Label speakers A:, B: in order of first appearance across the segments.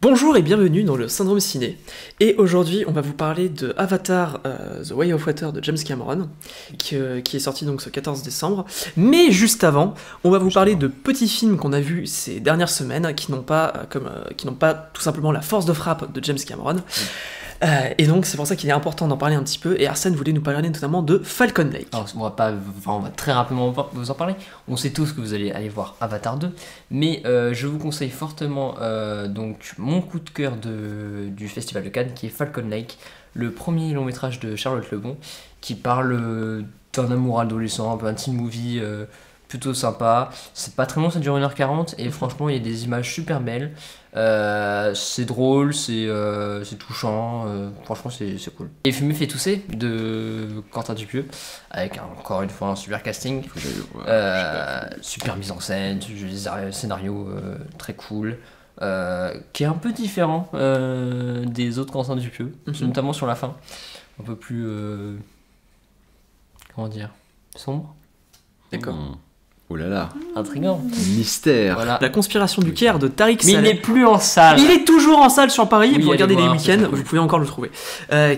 A: Bonjour et bienvenue dans le Syndrome Ciné. Et aujourd'hui, on va vous parler de Avatar The Way of Water de James Cameron, qui est sorti donc ce 14 décembre. Mais juste avant, on va vous parler de petits films qu'on a vus ces dernières semaines, qui n'ont pas tout simplement la force de frappe de James Cameron. Et donc c'est pour ça qu'il est important d'en parler un petit peu, et Arsène voulait nous parler notamment de Falcon Lake.
B: Alors on va très rapidement vous en parler. On sait tous que vous allez aller voir Avatar 2, mais je vous conseille fortement donc mon coup de cœur du Festival de Cannes, qui est Falcon Lake, le premier long métrage de Charlotte Lebon, qui parle d'un amour adolescent, un peu un teen movie plutôt sympa. C'est pas très long, ça dure 1h40, et franchement il y a des images super belles. C'est drôle, c'est touchant, franchement c'est cool. Et Fumer fait tousser de Quentin Dupieux, avec encore une fois un super casting, super mise en scène, scénario très cool, qui est un peu différent des autres Quentin Dupieux, notamment sur la fin, un peu plus comment dire, sombre.
A: D'accord.
C: Oh là là,
B: intriguant.
C: Mystère.
B: Voilà.
A: La conspiration du Caire de Tariq
B: Mais
A: Saleh.
B: il n'est plus en salle.
A: Il est toujours en salle sur Paris,
B: Oui,
A: vous regardez les
B: voir,
A: week-ends, vous pouvez encore le trouver.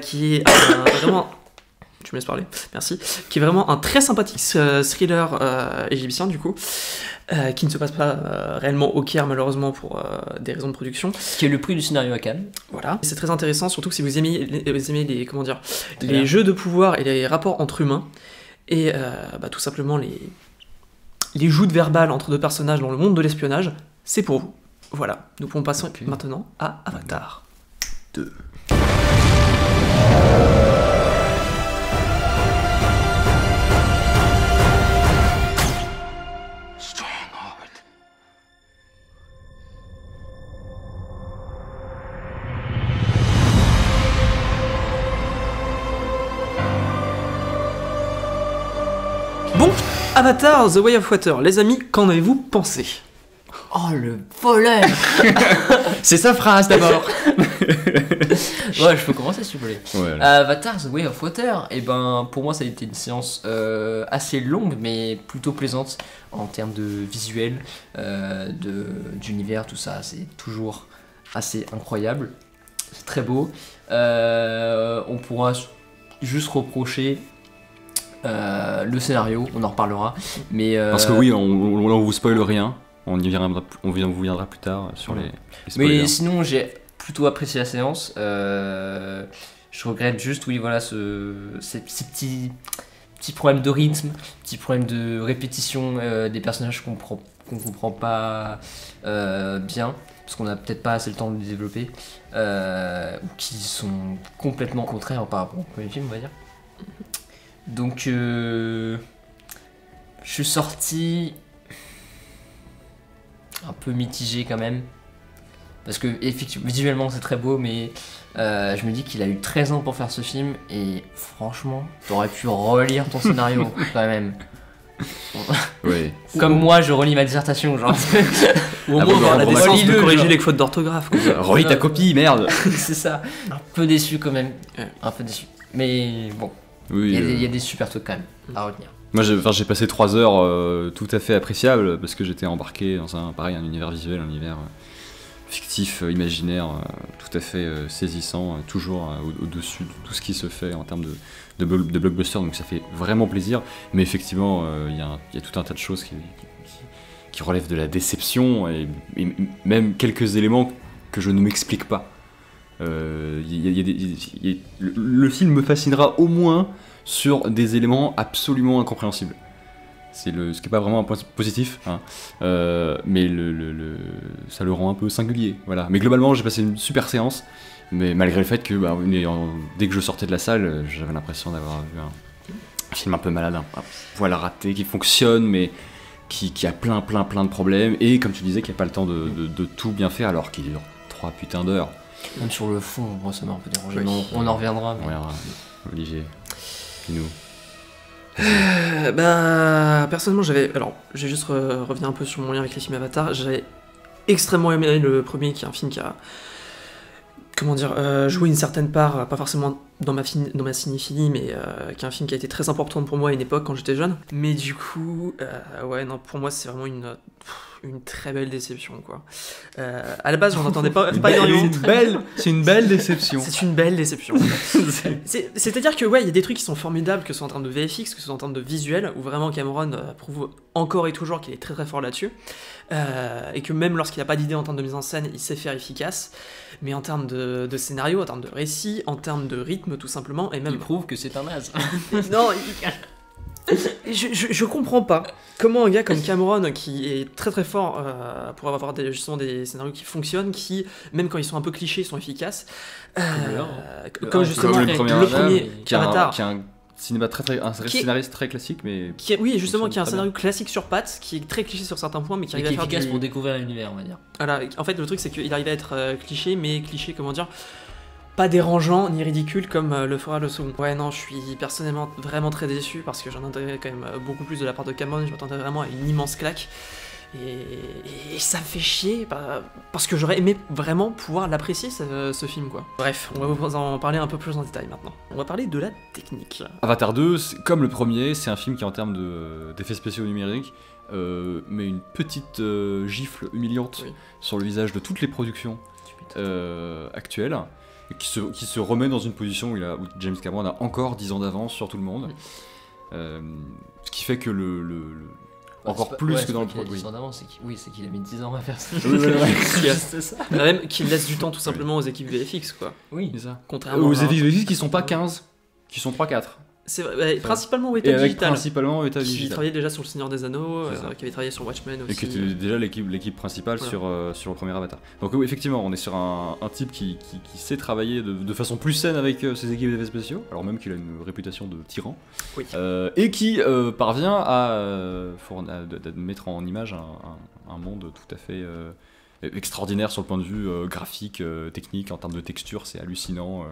A: Qui est vraiment... Tu me laisses parler, merci. Qui est vraiment un très sympathique thriller égyptien du coup, qui ne se passe pas réellement au Caire malheureusement pour des raisons de production.
B: Qui est le prix du scénario à Cannes.
A: Voilà. C'est très intéressant, surtout si vous aimez les comment dire, les jeux de pouvoir et les rapports entre humains, et tout simplement les joutes verbales entre deux personnages dans le monde de l'espionnage, c'est pour vous. Voilà, nous pouvons passer maintenant à Avatar 2. Bon, Avatar The Way of Water, les amis, qu'en avez-vous pensé?
B: Oh le volet.
C: C'est sa phrase d'abord.
B: Ouais, je peux commencer s'il vous plaît.
C: Ouais,
B: Avatar The Way of Water, et ben pour moi ça a été une séance assez longue mais plutôt plaisante en termes de visuel, d'univers, tout ça, c'est toujours assez incroyable, c'est très beau. On pourra juste reprocher le scénario, on en reparlera, mais
C: parce que oui, on vous spoil rien. On vous viendra plus tard sur les spoilers.
B: Mais sinon, j'ai plutôt apprécié la séance. Je regrette juste, oui, voilà, ces petits problèmes de rythme, petits problèmes de répétition, des personnages qu'on comprend pas bien, parce qu'on n'a peut-être pas assez le temps de les développer, ou qui sont complètement contraires par rapport au premier film, on va dire. Donc, je suis sorti un peu mitigé quand même, parce que effectivement visuellement c'est très beau, mais je me dis qu'il a eu 13 ans pour faire ce film, et franchement t'aurais pu relire ton scénario quand même.
C: Oui.
B: Comme moi je relis ma dissertation, genre.
A: Ou au moins avoir la décence de corriger les fautes d'orthographe.
C: Relis ta copie, merde.
B: C'est ça. Un peu déçu quand même, un peu déçu, mais bon,
C: Oui,
B: il y a des super trucs quand même à retenir.
C: Moi j'ai passé 3 heures tout à fait appréciables, parce que j'étais embarqué dans un univers visuel, un univers fictif, imaginaire, tout à fait saisissant, toujours au-dessus de tout ce qui se fait en termes de blockbuster, donc ça fait vraiment plaisir. Mais effectivement, il y a tout un tas de choses qui relèvent de la déception, et même quelques éléments que je ne m'explique pas. Le film me fascinera au moins sur des éléments absolument incompréhensibles. Ce qui n'est pas vraiment un point positif, hein. Mais ça le rend un peu singulier. Voilà. Mais globalement, j'ai passé une super séance, mais malgré le fait que dès que je sortais de la salle, j'avais l'impression d'avoir vu un film un peu malade, un poil raté, qui fonctionne, mais qui a plein de problèmes, et comme tu disais, qui n'a pas le temps de tout bien faire, alors qu'il dure 3 putains d'heures.
B: Même sur le fond, moi ça m'a un peu dérangé.
A: Oui.
B: On en reviendra. Mais...
C: Olivier, dis-nous.
A: Personnellement, j'ai juste revenir un peu sur mon lien avec les films Avatar. J'avais extrêmement aimé le premier, qui est un film qui a, comment dire, joué une certaine part, pas forcément dans ma cinéphilie, mais qui est un film qui a été très important pour moi à une époque quand j'étais jeune. Mais du coup, ouais, non, pour moi, c'est vraiment une très belle déception, quoi. À la base, j'en entendais pas énormément.
C: C'est une belle déception.
A: C'est une belle déception. C'est-à-dire que, ouais, il y a des trucs qui sont formidables, que ce soit en termes de VFX, que ce soit en termes de visuel, où vraiment Cameron prouve encore et toujours qu'il est très très fort là-dessus. Et que même lorsqu'il n'a pas d'idée en termes de mise en scène, il sait faire efficace. Mais en termes de scénario, en termes de récit, en termes de rythme, tout simplement, et même.
B: Il prouve que c'est un naze.
A: Non, je comprends pas comment un gars comme Cameron, qui est très très fort pour avoir justement des scénarios qui fonctionnent, qui, même quand ils sont un peu clichés, sont efficaces. Comme justement
C: le
A: premier Avatar.
C: Qui a un cinéma un scénariste très classique, mais.
A: Oui, justement, qui a un scénario classique sur pattes, qui est très cliché sur certains points, mais qui arrive à faire
B: efficace pour découvrir l'univers, on va dire.
A: Voilà, en fait, le truc, c'est qu'il arrive à être cliché, mais cliché, comment dire, pas dérangeant ni ridicule comme le fera le second. Ouais, non, je suis personnellement vraiment très déçu parce que j'en attendais quand même beaucoup plus de la part de Cameron. Je m'attendais vraiment à une immense claque. Et ça me fait chier parce que j'aurais aimé vraiment pouvoir l'apprécier ce film, quoi. Bref, on va vous en parler un peu plus en détail maintenant. On va parler de la technique.
C: Avatar 2, comme le premier, c'est un film qui en termes d'effets spéciaux numériques met une petite gifle humiliante sur le visage de toutes les productions actuelles. Et qui se remet dans une position où James Cameron a encore 10 ans d'avance sur tout le monde. Ce qui fait que encore plus que dans le premier.
B: C'est qu'il a mis 10 ans à faire ça.
A: C'est ça. Même qu'il laisse du temps tout simplement aux équipes VFX, quoi.
B: Oui,
C: c'est ça.
A: Contrairement
C: aux équipes VFX qui sont pas 15, qui sont 3-4.
A: C'est vrai, principalement Weta Digital.
C: Principalement Weta
A: qui
C: Digital.
A: travaillait déjà sur Le Seigneur des Anneaux, qui avait travaillé sur Watchmen aussi.
C: Et qui était déjà l'équipe principale sur le premier Avatar. Donc oui, effectivement, on est sur un type qui sait travailler de façon plus saine avec ses équipes d'effets spéciaux, alors même qu'il a une réputation de tyran, et qui parvient à mettre en image un monde tout à fait extraordinaire sur le point de vue graphique, technique, en termes de texture, c'est hallucinant.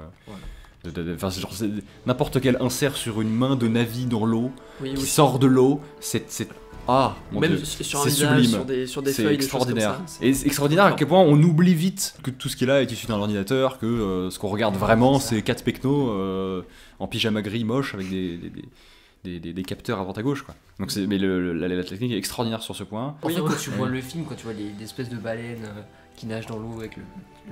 C: C'est n'importe quel insert sur une main de Navi dans l'eau qui sort de l'eau, c'est mon
A: même
C: Dieu,
A: sur un
C: c'est
A: visage,
C: sublime,
A: sur des
C: c'est
A: feuilles,
C: extraordinaire.
A: des choses comme ça,
C: Et c'est extraordinaire à quel point on oublie vite que tout ce qui est là est issu d'un ordinateur, que ce qu'on regarde vraiment c'est 4 pecnos en pyjama gris moche avec des capteurs à droite à gauche, quoi. Donc mais la technique est extraordinaire sur ce point.
B: En fait, quand tu vois le film, quand tu vois les espèces de baleines qui nagent dans l'eau avec le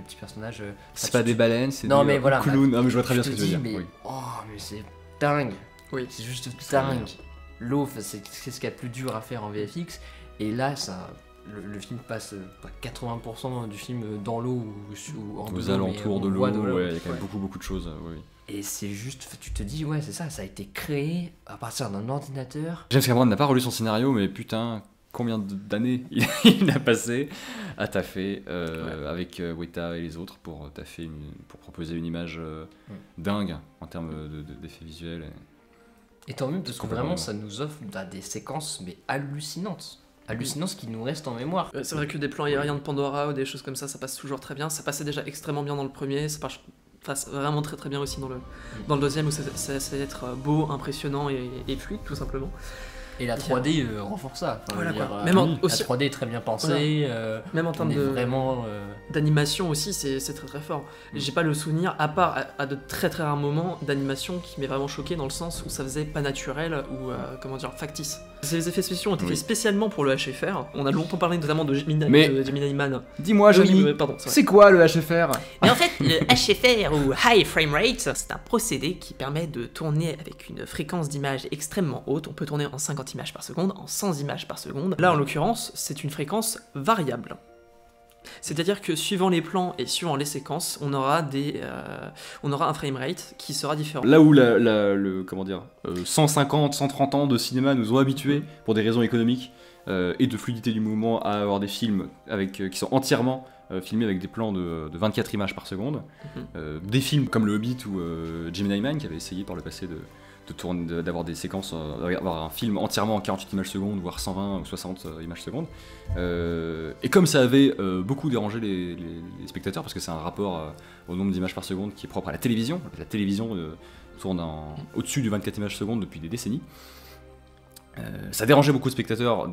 B: petit personnage,
C: c'est pas des baleines, c'est
B: des
C: clowns. Non, mais je vois très bien ce que tu veux dire.
B: Mais c'est dingue.
A: Oui,
B: c'est juste dingue. L'eau, c'est ce qu'il y a de plus dur à faire en VFX, et là, le film passe 80% du film dans l'eau ou en
C: aux alentours de l'eau. Il y a quand même beaucoup de choses.
B: Et c'est juste, tu te dis, c'est ça a été créé à partir d'un ordinateur.
C: James Cameron n'a pas relu son scénario, mais putain, combien d'années il a passé à taffer avec Weta et les autres pour proposer une image dingue en termes d'effets visuels.
B: Et tant mieux, parce que vraiment ça nous offre des séquences mais hallucinantes, ce qui nous reste en mémoire.
A: C'est vrai que des plans aériens de Pandora ou des choses comme ça passe toujours très bien. Ça passait déjà extrêmement bien dans le premier, ça passe vraiment très très bien aussi dans le deuxième, où ça va être beau, impressionnant et fluide tout simplement.
B: Et la 3D renforce ça.
A: Même
B: la 3D est très bien pensée.
A: Même en termes d'animation aussi, c'est très très fort. J'ai pas le souvenir, à part à de très très rares moments, d'animation qui m'est vraiment choqué dans le sens où ça faisait pas naturel ou factice. Ces effets spéciaux ont été faits spécialement pour le HFR. On a longtemps parlé notamment de Gemini Man.
C: Dis-moi, Johnny, c'est quoi le HFR?
A: Mais en fait, le HFR ou High Frame Rate, c'est un procédé qui permet de tourner avec une fréquence d'image extrêmement haute. On peut tourner en 50 images par seconde, en 100 images par seconde. Là, en l'occurrence, c'est une fréquence variable. C'est-à-dire que suivant les plans et suivant les séquences, on aura un framerate qui sera différent.
C: Là où 150, 130 ans de cinéma nous ont habitués, pour des raisons économiques et de fluidité du mouvement, à avoir des films qui sont entièrement filmés avec des plans de 24 images par seconde. Des films comme Le Hobbit ou Gemini Man, qui avait essayé par le passé d'avoir des séquences, d'avoir un film entièrement en 48 images secondes, voire 120 ou 60 images secondes. Et comme ça avait beaucoup dérangé les spectateurs, parce que c'est un rapport au nombre d'images par seconde qui est propre à la télévision tourne au-dessus du 24 images secondes depuis des décennies. Ça dérangeait beaucoup de spectateurs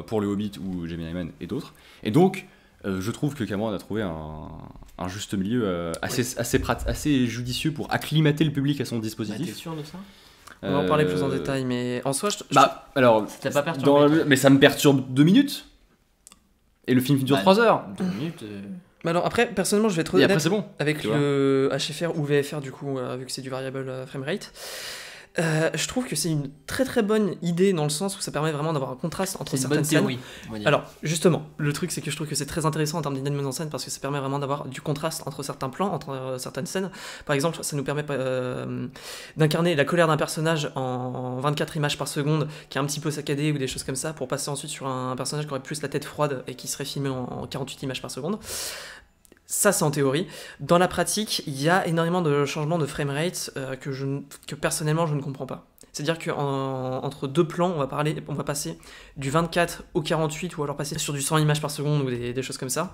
C: pour le Hobbit ou Gemini Man et d'autres. Et donc, Je trouve que Cameron a trouvé un juste milieu assez judicieux pour acclimater le public à son
B: Bah, t'es
C: dispositif.
B: sûr de ça?
A: On va en parler plus en détail, mais en soi,
C: Alors,
B: T'as pas perturbé?
C: mais ça me perturbe 2 minutes. Et le film dure
B: Bah,
C: 3 heures.
B: 2 minutes.
A: Mais alors après, personnellement, je vais être
C: Et après,
A: honnête
C: c'est bon.
A: avec
C: tu
A: le HFR ou VFR du coup, vu que c'est du variable framerate. Je trouve que c'est une très très bonne idée dans le sens où ça permet vraiment d'avoir un contraste entre
B: C'est une
A: certaines
B: bonne
A: scènes.
B: théorie, on va dire.
A: Alors, justement, le truc c'est que je trouve que c'est très intéressant en termes d'idée de mise en scène parce que ça permet vraiment d'avoir du contraste entre certains plans, entre certaines scènes. Par exemple, ça nous permet d'incarner la colère d'un personnage en 24 images par seconde qui est un petit peu saccadé ou des choses comme ça pour passer ensuite sur un personnage qui aurait plus la tête froide et qui serait filmé en 48 images par seconde. Ça, c'est en théorie. Dans la pratique, il y a énormément de changements de framerate que personnellement je ne comprends pas. C'est-à-dire qu'entre deux plans, on va passer du 24 au 48 ou alors passer sur du 100 images par seconde ou des choses comme ça.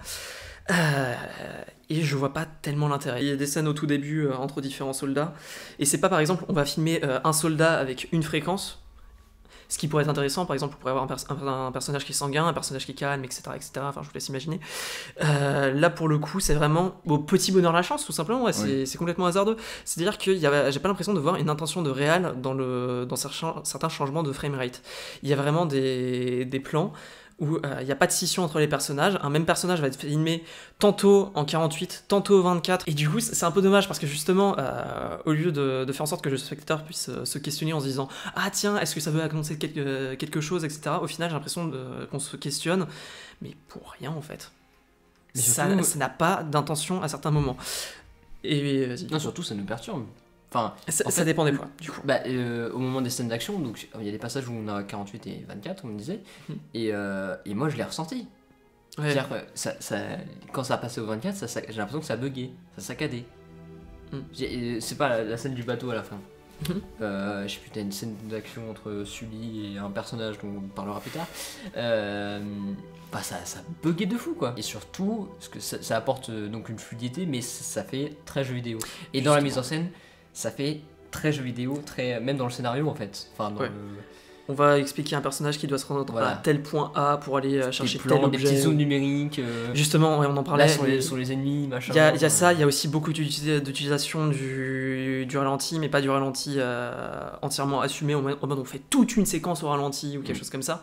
A: Et je vois pas tellement l'intérêt. Il y a des scènes au tout début entre différents soldats. Et c'est pas par exemple, on va filmer un soldat avec une fréquence. Ce qui pourrait être intéressant, par exemple, on pourrait avoir un personnage qui est sanguin, un personnage qui est calme, etc. Enfin, je vous laisse imaginer. Là, pour le coup, c'est vraiment au petit bonheur la chance, tout simplement. Ouais, c'est complètement hasardeux. C'est-à-dire que j'ai pas l'impression de voir une intention de réal dans certains changements de framerate. Il y a vraiment des plans où il n'y a pas de scission entre les personnages. Un même personnage va être filmé tantôt en 48, tantôt au 24. Et du coup, c'est un peu dommage parce que justement, au lieu de faire en sorte que le spectateur puisse se questionner en se disant « Ah tiens, est-ce que ça veut annoncer quelque chose, etc. » Au final, j'ai l'impression qu'on se questionne, mais pour rien en fait.
B: Mais
A: Ça
B: surtout-
A: n'a pas d'intention à certains moments. Et vas-y.
B: Non, surtout, ça nous perturbe. Enfin,
A: Ça
B: en fait,
A: dépend des fois, du coup.
B: Bah, au moment des scènes d'action, donc il y a des passages où on a 48 et 24, on me disait,
A: Mhm.
B: et moi je l'ai ressenti.
A: Ouais.
B: C'est-à-dire que quand ça a passé au 24, j'ai l'impression que ça buguait, ça saccadait. C'est pas la scène du bateau à la fin.
A: Mhm.
B: Je sais plus, t'as une scène d'action entre Sully et un personnage dont on parlera plus tard. Bah ça buguait de fou quoi. Et surtout, parce que ça apporte donc une fluidité, mais ça fait très jeu vidéo. Et dans la mise en scène, ça fait très jeu vidéo, même dans le scénario en fait. Enfin, dans
A: Ouais. On va expliquer un personnage qui doit se rendre
B: Voilà.
A: à tel point A pour aller chercher
B: des
A: tel
B: plans, des
A: objet.
B: petites zones numériques.
A: Justement, ouais, on en parlait.
B: Là, sur les ennemis, machin.
A: Il y a ça, il y a aussi beaucoup d'utilisation du ralenti, mais pas du ralenti entièrement assumé, en mode on fait toute une séquence au ralenti ou quelque chose comme ça.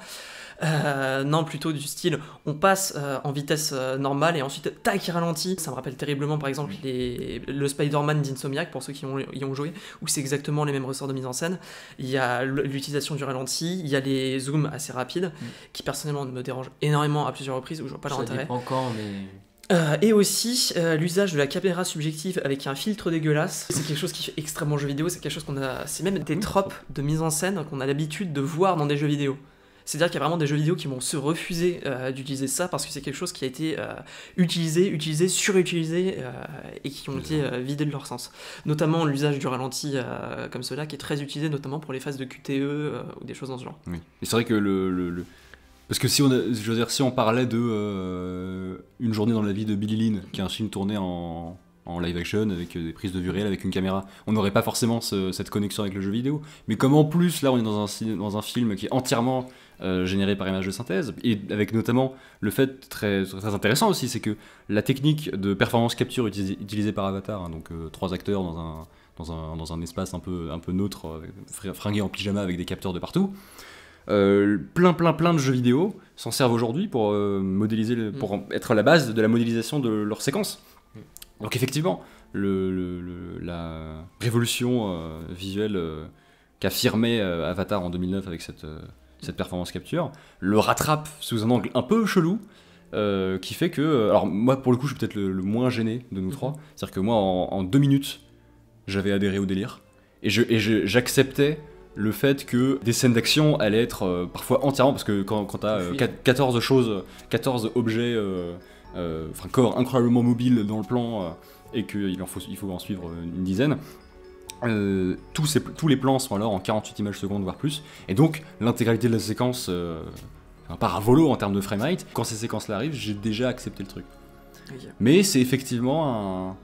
A: Non, plutôt du style, on passe en vitesse normale et ensuite, tac, il ralentit. Ça me rappelle terriblement, par exemple, le Spider-Man d'Insomniac, pour ceux qui y ont joué, où c'est exactement les mêmes ressorts de mise en scène. Il y a l'utilisation du ralenti, il y a les zooms assez rapides, qui personnellement me dérangent énormément à plusieurs reprises, où je vois pas leur
B: Ça
A: intérêt.
B: dépend quand, mais.
A: Et aussi l'usage de la caméra subjective avec un filtre dégueulasse, c'est quelque chose qui fait extrêmement jeu vidéo, c'est quelque chose c'est même des tropes de mise en scène qu'on a l'habitude de voir dans des jeux vidéo. C'est-à-dire qu'il y a vraiment des jeux vidéo qui vont se refuser d'utiliser ça parce que c'est quelque chose qui a été utilisé, surutilisé et qui ont été vidés de leur sens. Notamment l'usage du ralenti comme cela qui est très utilisé notamment pour les phases de QTE ou des choses dans ce genre.
C: Oui. Et c'est vrai que parce que si on parlait de Une journée dans la vie de Billy Lynn, qui est un film tourné en live action avec des prises de vue réelles avec une caméra, on n'aurait pas forcément cette connexion avec le jeu vidéo. Mais comme en plus là on est dans un film qui est entièrement généré par image de synthèse, et avec notamment le fait très, très intéressant aussi, c'est que la technique de performance capture utilisée par Avatar, hein, donc 3 acteurs dans un espace un peu neutre, fringués en pyjama avec des capteurs de partout. Plein de jeux vidéo s'en servent aujourd'hui pour modéliser, pour être la base de la modélisation de leurs séquences. Donc effectivement, la révolution visuelle qu'affirmait Avatar en 2009 avec cette performance capture le rattrape sous un angle un peu chelou. Qui fait que, alors moi pour le coup je suis peut-être le moins gêné de nous trois, c'est-à-dire que moi en 2 minutes j'avais adhéré au délire et j'acceptais le fait que des scènes d'action allaient être parfois entièrement, parce que quand t'as 14 objets, corps incroyablement mobiles dans le plan et qu'il faut en suivre une dizaine, tous les plans sont alors en 48 images secondes voire plus, et donc l'intégralité de la séquence part à volo en termes de framerate. Quand ces séquences là arrivent, j'ai déjà accepté le truc.
A: Okay.
C: Mais c'est effectivement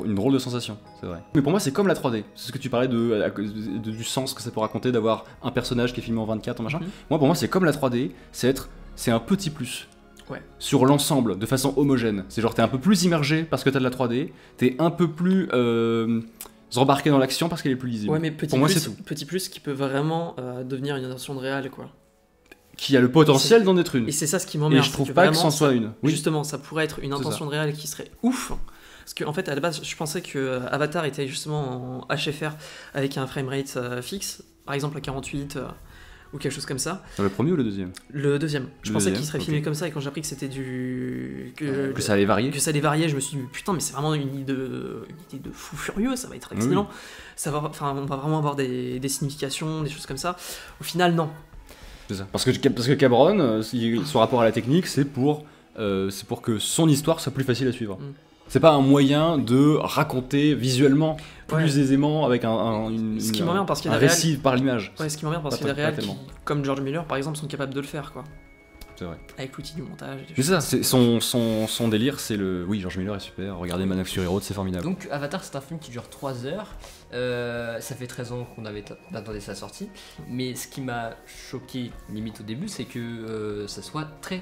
C: une drôle de sensation, c'est vrai. Mais pour moi c'est comme la 3D, c'est ce que tu parlais du sens que ça peut raconter d'avoir un personnage qui est filmé en 24 en machin. Moi pour moi c'est comme la 3D, c'est un petit plus.
A: Ouais.
C: sur l'ensemble de façon homogène. C'est genre t'es un peu plus immergé parce que t'as de la 3D, t'es un peu plus embarqué dans l'action parce qu'elle est plus lisible.
A: Ouais, mais petit
C: Pour moi,
A: plus,
C: c'est tout.
A: petit plus qui peut vraiment devenir une version de réal, quoi.
C: Qui a le potentiel d'en être une.
A: Et c'est ça ce qui
C: Et
A: m'emmerde.
C: je
A: c'est
C: trouve
A: que
C: pas que
A: vraiment,
C: c'en soit une. Oui.
A: Justement, ça pourrait être une
C: C'est
A: intention de réal qui serait ouf. Parce qu'en fait, à la base, je pensais que Avatar était justement en HFR avec un framerate fixe, par exemple à 48 ou quelque chose comme ça.
C: Le premier ou le deuxième?
A: Le deuxième. Je
C: Le
A: pensais
C: deuxième,
A: qu'il serait
C: ok.
A: filmé comme ça, et quand j'ai appris que c'était
C: Que ça allait varier.
A: que ça allait varier, je me suis dit putain, mais c'est vraiment une idée de fou furieux, ça va être excellent. Ça va, enfin, on va vraiment avoir des significations, des choses comme ça. Au final, non.
C: C'est ça. Parce que Cameron, son rapport à la technique, c'est pour que son histoire soit plus facile à suivre.
A: Mm.
C: C'est pas un moyen de raconter visuellement plus
A: Ouais.
C: aisément avec
A: Ce qui m'emmerde parce qu'il y a
C: un
A: des réals-
C: récit par l'image.
A: Ouais, ce qui m'emmerde parce
C: Pas
A: qu'il y a des
C: pas
A: réals qui,
C: tellement.
A: comme George Miller par exemple, sont capables de le faire, quoi.
C: C'est vrai.
A: Avec l'outil du montage. Et des
C: Mais
A: choses
C: c'est ça, son délire, c'est le. Oui, George Miller est super. Regardez Man of Fury Road, c'est formidable.
B: Donc Avatar c'est un film qui dure 3 heures, ça fait 13 ans qu'on attendait sa sortie, mais ce qui m'a choqué limite au début c'est que ça soit très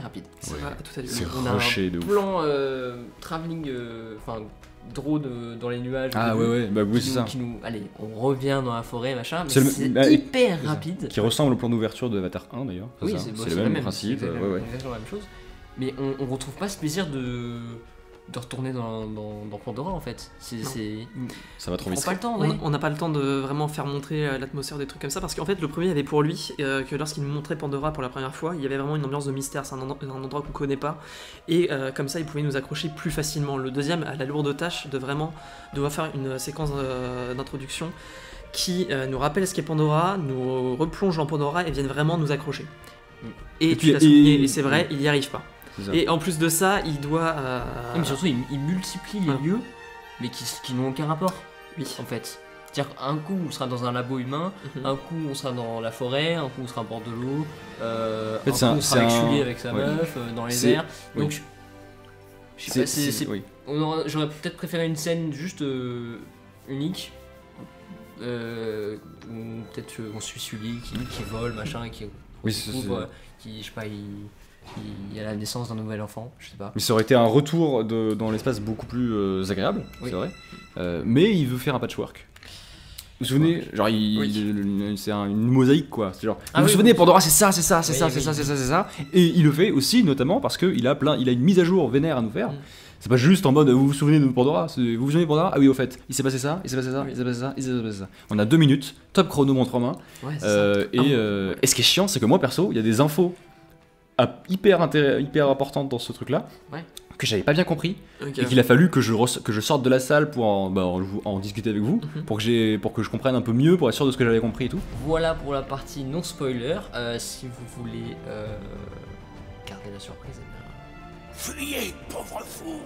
B: rapide.
A: Ça
C: Ouais.
A: va à tout à
C: C'est
A: l'heure.
B: On a
C: rushé de
B: un
C: ouf.
B: plan travelling, enfin drone dans les nuages. au
C: Ah
B: début,
C: ouais, bah oui, c'est ça.
B: allez, on revient dans la forêt, machin, mais
C: C'est
B: c'est
C: le- bah,
B: hyper
C: c'est ça.
B: rapide.
C: Qui ressemble au plan d'ouverture de Avatar 1 d'ailleurs.
B: Oui,
C: ça.
B: c'est
C: C'est le même principe.
B: c'est exactement,
C: ouais.
B: exactement la même chose. Mais on retrouve pas ce plaisir de retourner dans Pandora en fait.
A: Non.
C: Ça va trop
B: On
C: vite.
B: prend pas le temps,
A: On
B: ouais.
A: on n'a pas le temps de vraiment faire montrer l'atmosphère des trucs comme ça, parce qu'en fait le premier avait pour lui que lorsqu'il nous montrait Pandora pour la première fois, il y avait vraiment une ambiance de mystère, c'est un endroit qu'on connaît pas, et comme ça il pouvait nous accrocher plus facilement. Le deuxième a la lourde tâche de vraiment devoir faire une séquence d'introduction qui nous rappelle ce qu'est Pandora, nous replonge dans Pandora et vienne vraiment nous accrocher. Et,
C: Et
A: tu
C: puis-
A: l'as souligné,
C: et-
A: et c'est vrai, il y arrive pas.
C: C'est ça.
A: Et en plus de ça, il doit...
B: Mais surtout, il multiplie les
A: Ouais.
B: lieux, mais qui n'ont aucun rapport
A: Oui.
B: en fait. C'est-à-dire qu'un coup on sera dans un labo humain,
A: Mhm.
B: un coup on sera dans la forêt, un coup on sera à bord de l'eau,
C: fait,
B: un
C: c'est
B: coup
C: un-
B: on sera avec
C: c'est un-
B: Sully avec sa
C: ouais.
B: meuf dans les
C: C'est-
B: airs.
C: oui.
B: Donc, je sais pas,
C: oui.
B: j'aurais peut-être préféré une scène juste unique. Où peut-être on suit Sully qui vole, machin, et qui
C: Oui, c'est-
B: ouvre, qui, je sais pas, il y a la naissance d'un nouvel enfant, je sais pas.
C: Mais ça aurait été un retour dans l'espace beaucoup plus agréable,
B: Oui.
C: c'est vrai. Mais il veut faire un patchwork. Vous vous souvenez, genre, c'est une mosaïque quoi. C'est genre,
B: Ah
C: vous
B: oui,
C: vous souvenez,
B: oui.
C: Pandora, c'est ça, c'est ça, c'est
B: Oui,
C: ça,
B: oui.
C: c'est ça, c'est ça, c'est ça. Et il le fait aussi, notamment parce qu'il a il a une mise à jour vénère à nous faire.
A: Mm.
C: C'est pas juste en mode, vous vous souvenez de Pandora, vous vous souvenez de Pandora? Ah oui, au fait, il s'est passé ça, il s'est passé ça,
A: Oui.
C: il s'est passé ça, il s'est passé ça. On a 2 minutes, top chrono montre en main.
B: Ouais, c'est ça.
C: Et ce qui est chiant, c'est que moi perso, il y a des infos hyper importantes dans ce truc-là
B: Ouais.
C: que j'avais pas bien compris
A: Ok.
C: et qu'il a fallu que je sorte de la salle pour en discuter avec vous,
A: Mhm.
C: pour que je comprenne un peu mieux, pour être sûr de ce que j'avais compris et tout.
B: Voilà pour la partie non spoiler. Si vous voulez garder la surprise, eh bien,
D: Fuyez, pauvre fou!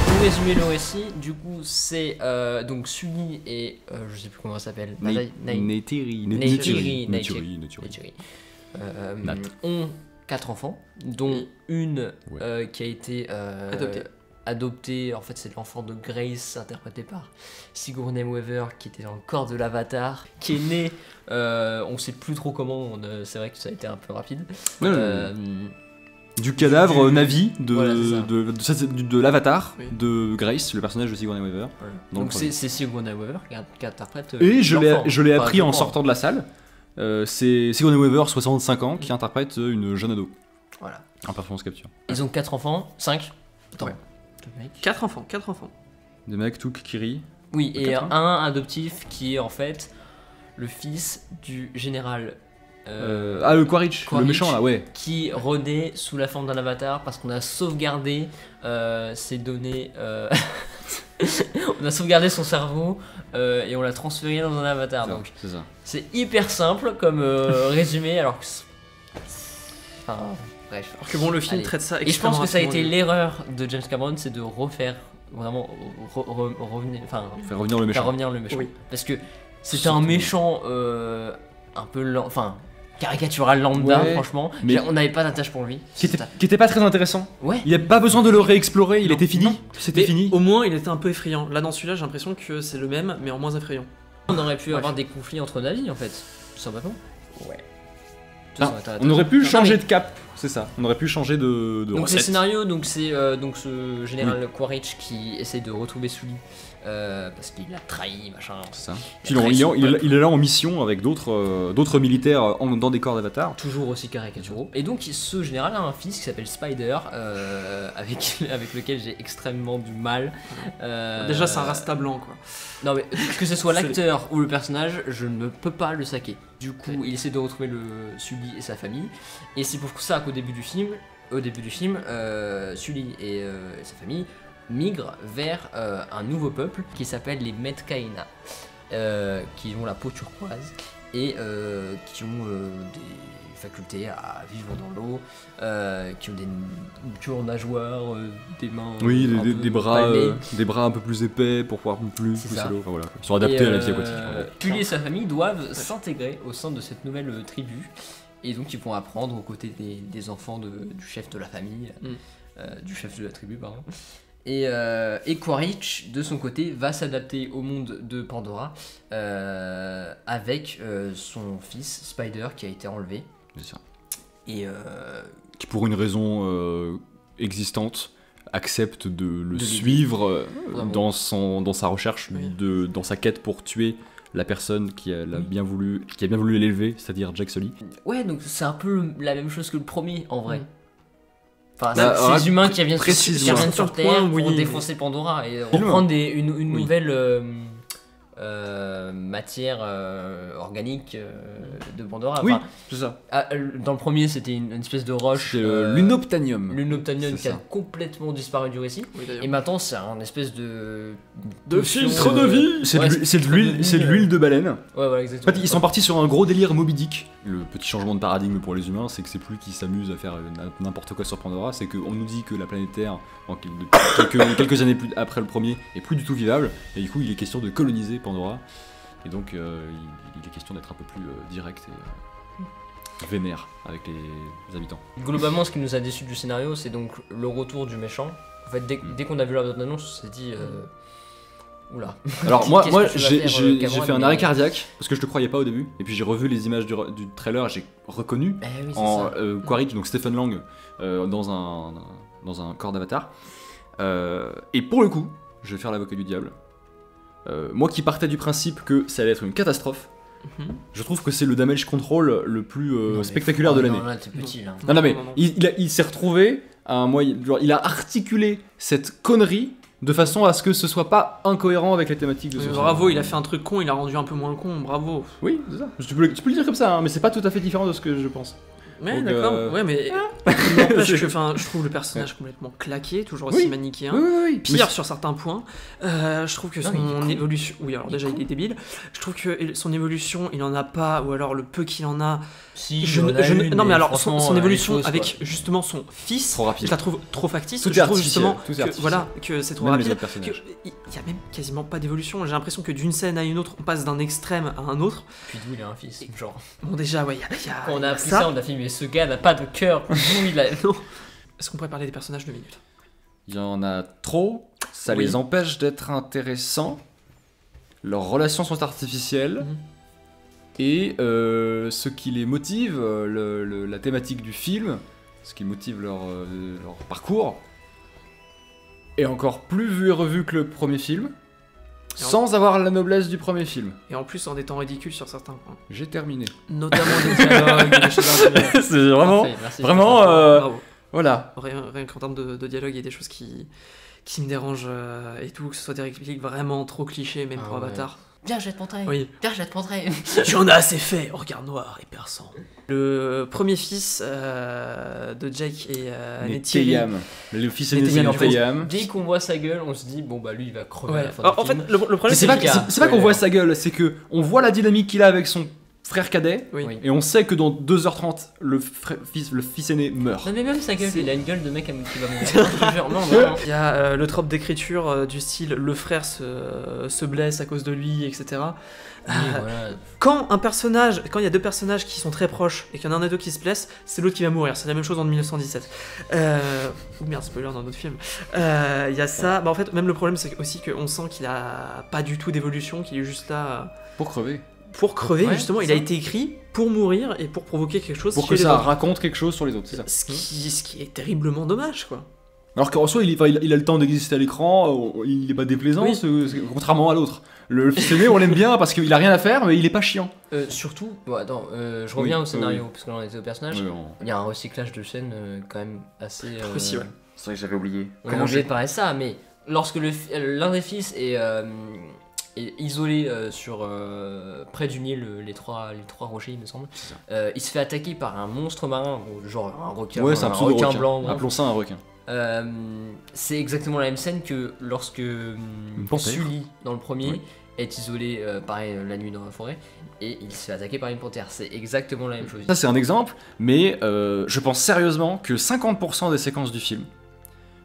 B: pour résumer le récit, du coup, c'est donc Sully et je sais plus comment elle s'appelle.
C: Neytiri.
B: Neytiri.
C: Neytiri. Nat.
B: Ont 4 enfants, dont
A: Oui.
B: une
C: Ouais.
B: qui a été adoptée. En fait, c'est l'enfant de Grace, interprété par Sigourney Weaver, qui était dans le corps de l'Avatar, qui est né. On sait plus trop comment. C'est vrai que ça a été un peu rapide.
C: Ouais,
B: Euh,
C: Du cadavre Navi
B: Voilà, c'est ça.
C: de l'avatar
A: Oui.
C: de Grace, le personnage de Sigourney Weaver.
B: voilà.
C: Dans le
B: Donc
C: premier.
B: c'est Sigourney Weaver qui interprète.
C: Et je
B: l'enfant.
C: l'ai
B: Enfin,
C: appris en
B: l'enfant.
C: sortant de la salle. C'est Sigourney Weaver, 65 ans, qui interprète une jeune ado
B: Voilà.
C: en performance capture.
B: Ils ont 4 enfants, 5. Attends.
A: Ouais.
B: Deux mecs.
A: 4 enfants.
C: Des mecs, Touk, Kiri.
B: Oui, et
C: Quatre,
B: un adoptif qui est en fait le fils du général
C: Le Quaritch, le
B: Quaritch.
C: méchant là, ouais.
B: qui renaît sous la forme d'un avatar parce qu'on a sauvegardé ses données. On a sauvegardé son cerveau et on l'a transféré dans un avatar. Donc
C: C'est ça.
B: c'est hyper simple comme résumé alors que. Enfin, bref.
A: Alors que bon, le film
B: Allez.
A: traite ça
B: Et je pense que ça a été
A: extrêmement
B: l'erreur de James Cameron, c'est de refaire vraiment revenir, enfin
C: Faire revenir le
B: faire
C: méchant.
B: revenir le méchant.
A: Oui.
B: Parce que c'était
C: Surtout.
B: un méchant un peu lent, enfin caricatural lambda,
C: Ouais,
B: franchement.
C: mais-
B: On n'avait pas d'attache pour lui.
C: Qui était pas très intéressant.
B: Ouais.
C: Il n'y a pas besoin de le réexplorer, il
A: Non,
C: était fini.
A: non.
C: C'était
A: Mais
C: fini.
A: au moins, il était un peu effrayant. Là, dans celui-là, j'ai l'impression que c'est le même, mais en moins effrayant.
B: On aurait pu
A: Bref.
B: avoir des conflits entre Navi en fait, tout simplement.
C: Ouais.
B: Ça,
C: Non,
B: ça aurait été
C: on aurait pu
B: Non,
C: changer
B: mais-
C: de cap, c'est ça. On aurait pu changer de
B: Donc le
C: recette.
B: scénario, donc c'est donc ce général Quaritch qui essaie de retrouver Sully parce qu'il a trahi, machin.
C: C'est ça.
B: Il
C: Puis
B: a trahi son
C: il
B: peuple.
C: est là en mission avec d'autres militaires dans des corps d'avatar.
B: Toujours aussi caricaturaux. Et donc ce général a un fils qui s'appelle Spider, avec lequel j'ai extrêmement du mal.
A: Déjà, c'est un rasta blanc, quoi.
B: Non mais que ce soit
A: C'est-
B: l'acteur ou le personnage, je ne peux pas le saquer. Du coup, il essaie de retrouver le Sully et sa famille. Et c'est pour ça qu'au début du film, Sully et sa famille migrent vers un nouveau peuple qui s'appelle les Medcaïna, qui ont la peau turquoise et qui ont des facultés à vivre dans l'eau, qui ont des tours nageoires, des mains,
C: Oui,
B: un peu
C: des bras,
B: palmées.
C: des bras un peu plus épais pour pouvoir plus
B: C'est
C: pousser
B: ça.
C: l'eau. Enfin, voilà. Ils sont adaptés
B: Et,
C: à la vie aquatique.
B: Sully et sa famille doivent s'intégrer au sein de cette nouvelle tribu. Et donc ils vont apprendre aux côtés des enfants du chef de la famille, du chef de la tribu, pardon. Et Quaritch, de son côté, va s'adapter au monde de Pandora avec son fils Spider qui a été enlevé.
C: Bien sûr.
B: Et
C: Qui, pour une raison existante, accepte de le
B: l'aider.
C: suivre
B: Vraiment.
C: dans sa recherche,
A: Oui.
C: dans sa quête pour tuer la personne qui a bien voulu l'élever, c'est-à-dire Jack Sully.
B: ouais, donc c'est un peu la même chose que le premier en vrai.
A: Mm.
B: Enfin,
C: Bah,
B: c'est les humains qui reviennent
C: précise-moi.
B: sur
A: Sur le
B: Terre
A: point,
B: pour
A: oui.
B: défoncer Pandora et
C: Dis-le.
B: reprendre une
C: Oui.
B: nouvelle matière organique de Pandora.
C: Oui,
B: Enfin,
C: c'est ça.
B: dans le premier, c'était une espèce de roche.
C: C'est l'unobtanium.
B: L'unobtanium
C: C'est
B: qui a
C: ça.
B: complètement disparu du récit.
A: Oui, d'ailleurs.
B: Et maintenant, c'est un espèce de
A: filtre
B: potion,
A: de vie.
C: C'est
B: Ouais,
C: de l'huile de baleine.
B: Ouais, voilà,
C: En
B: exactement.
C: fait, ils sont partis sur un gros délire Moby Dick. Le petit changement de paradigme pour les humains, c'est que c'est plus qu'ils s'amusent à faire n'importe quoi sur Pandora, c'est qu'on nous dit que la planète Terre, quelques années après le premier, est plus du tout vivable, et du coup, il est question de coloniser Pandora, et donc il est question d'être un peu plus direct et vénère avec les habitants.
B: Globalement, ce qui nous a déçu du scénario, c'est donc le retour du méchant. En fait, dès qu'on a vu la bande-annonce, on s'est dit. Oula.
C: Alors moi,
B: Qu'est-ce que tu vas
C: j'ai
B: faire,
C: j'ai
B: Cameron,
C: fait un
B: mais-
C: arrêt cardiaque, parce que je te croyais pas au début, et puis j'ai revu les images du trailer, j'ai reconnu
B: Eh oui, c'est
C: en
B: ça.
C: Quaritch, donc Stephen Lang, dans un corps d'avatar. Et pour le coup, je vais faire l'avocat du diable. Moi qui partais du principe que ça allait être une catastrophe,
A: Mhm.
C: je trouve que c'est le damage control le plus
B: Non, mais
C: spectaculaire
B: faut-
C: de l'année.
B: Non, là, t'es petit, là.
C: Non, mais
A: Non, non.
C: il s'est retrouvé à un moyen. Genre, il a articulé cette connerie de façon à ce que ce soit pas incohérent avec les thématiques de
A: Oui,
C: ce
A: bravo, il a fait un truc con, il a rendu un peu moins con, bravo.
C: Oui, c'est ça. Tu peux le dire comme ça, hein, mais c'est pas tout à fait différent de ce que je pense.
A: Ouais,
C: Donc,
A: d'accord. Ouais, mais n'empêche
C: C'est-
A: que, enfin, je trouve le personnage complètement claqué, toujours aussi
C: Oui.
A: manichéen.
C: oui.
A: Pire sur certains points. Je trouve que
B: Non, mais il est
A: son
B: cool.
A: évolution. Oui, alors
B: Il est
A: déjà,
B: cool.
A: il est débile. Je trouve que son évolution, il en a pas, ou alors le peu qu'il en a.
B: Si,
A: Je
B: il en
A: ne-
B: a
A: je ne-
B: une,
A: non, mais alors,
B: franchement,
A: son
B: elle est
A: évolution
B: fausse,
A: avec
B: quoi.
A: justement son fils,
C: Trop rapide.
A: je la trouve trop factice.
C: Tout
A: je
C: est
A: trouve
C: artificiel,
A: justement
C: tout est
A: que,
C: artificiel.
A: voilà, que c'est trop
C: Même les
A: rapide.
C: autres personnages.
A: Il y a même quasiment pas d'évolution. J'ai l'impression que d'une scène à une autre, on passe d'un extrême à un autre.
B: Puis d'où il a un fils, genre.
A: Bon, déjà, ouais, il y a
B: Quand on
A: il y
B: a
A: a
B: appris ça, on a fait, mais ce gars n'a pas de cœur. D'où il a.
A: Non. Est-ce qu'on pourrait parler des personnages 2 minutes?
C: Il y en a trop, ça
A: Oui.
C: les empêche d'être intéressants, leurs relations sont artificielles,
A: Mhm.
C: et ce qui les motive, la thématique du film, ce qui motive leur parcours, est encore plus vu et revu que le premier film, sans avoir la noblesse du premier film.
A: Et en plus, en étant ridicule sur certains points.
C: J'ai terminé.
A: Notamment des dialogues, des choses intelligentes.
C: C'est vraiment...
B: Parfait, merci.
C: Vraiment,
A: Bravo.
C: voilà.
A: Rien qu'en termes de dialogue, il y a des choses qui me dérangent et tout, que ce soit des répliques vraiment trop clichés, même
B: Ah
A: pour
B: ouais.
A: Avatar.
B: Viens, je vais te montrer.
A: Oui.
B: Viens, je vais te montrer.
A: Tu en as assez fait, regard noir et perçant. Le premier fils de Jake et Neytiri.
C: Neteyam. Le fils est
A: Neteyam,
C: né Neteyam.
B: Dès qu'on voit sa gueule, on se dit, bon bah lui il va crever à
A: Ouais.
B: la fin
A: En
B: du
A: fait,
B: film.
A: le problème,
C: C'est pas,
B: efficace.
C: c'est pas qu'on
B: Ouais.
C: voit sa gueule, c'est que on voit la dynamique qu'il a avec son frère cadet,
A: Oui.
B: Oui.
C: et on sait que dans 2h30, le fils aîné meurt.
B: Non mais même sa gueule,
A: C'est-
B: il a une gueule de mec qui va mourir. Je te jure, non, vraiment.
A: Il y a le trope d'écriture du style le frère se blesse à cause de lui, etc.
B: Oui, voilà.
A: Quand il y a deux personnages qui sont très proches et qu'il y en a un des deux qui se blesse, c'est l'autre qui va mourir. C'est la même chose en 1917. Ou merde, spoiler dans notre film. Il y a ça. Bah, en fait, même le problème, c'est aussi qu'on sent qu'il a pas du tout d'évolution, qu'il est juste là
C: Pour crever.
A: pour crever.
C: Ouais,
A: Justement,
C: c'est
A: il a
C: ça.
A: été écrit pour mourir et pour provoquer quelque chose
C: Pour
A: chez
C: que
A: les
C: ça
A: autres.
C: raconte quelque chose sur les autres, c'est ça.
A: Ce qui est terriblement dommage, quoi.
C: Alors qu'en soi, il a le temps d'exister à l'écran, il est pas déplaisant,
A: Oui.
C: contrairement à l'autre. Le fils aîné, on l'aime bien parce qu'il a rien à faire, mais il est pas chiant.
B: Surtout, bon, attends, je reviens
C: Oui,
B: au scénario,
C: oui.
B: parce que là on était au personnage.
C: Ouais,
B: Il y a un recyclage de scènes quand même assez.
A: Aussi, ouais.
C: C'est vrai que j'avais oublié.
B: On est obligé de parler de ça, mais lorsque l'un des fils est isolé près du Nil, les trois rochers, il me semble,
C: C'est ça.
B: il se fait attaquer par un monstre marin, genre un requin,
C: Ouais, c'est un pseudo
B: requin
C: requin.
B: blanc. bref.
C: Appelons ça un requin.
B: C'est exactement la même scène que lorsque
C: panthère.
B: Sully, dans le premier,
C: Oui.
B: est isolé, pareil, la nuit dans la forêt, et il se fait attaquer par une panthère. C'est exactement la même chose.
C: Ça, c'est un exemple, mais je pense sérieusement que 50% des séquences du film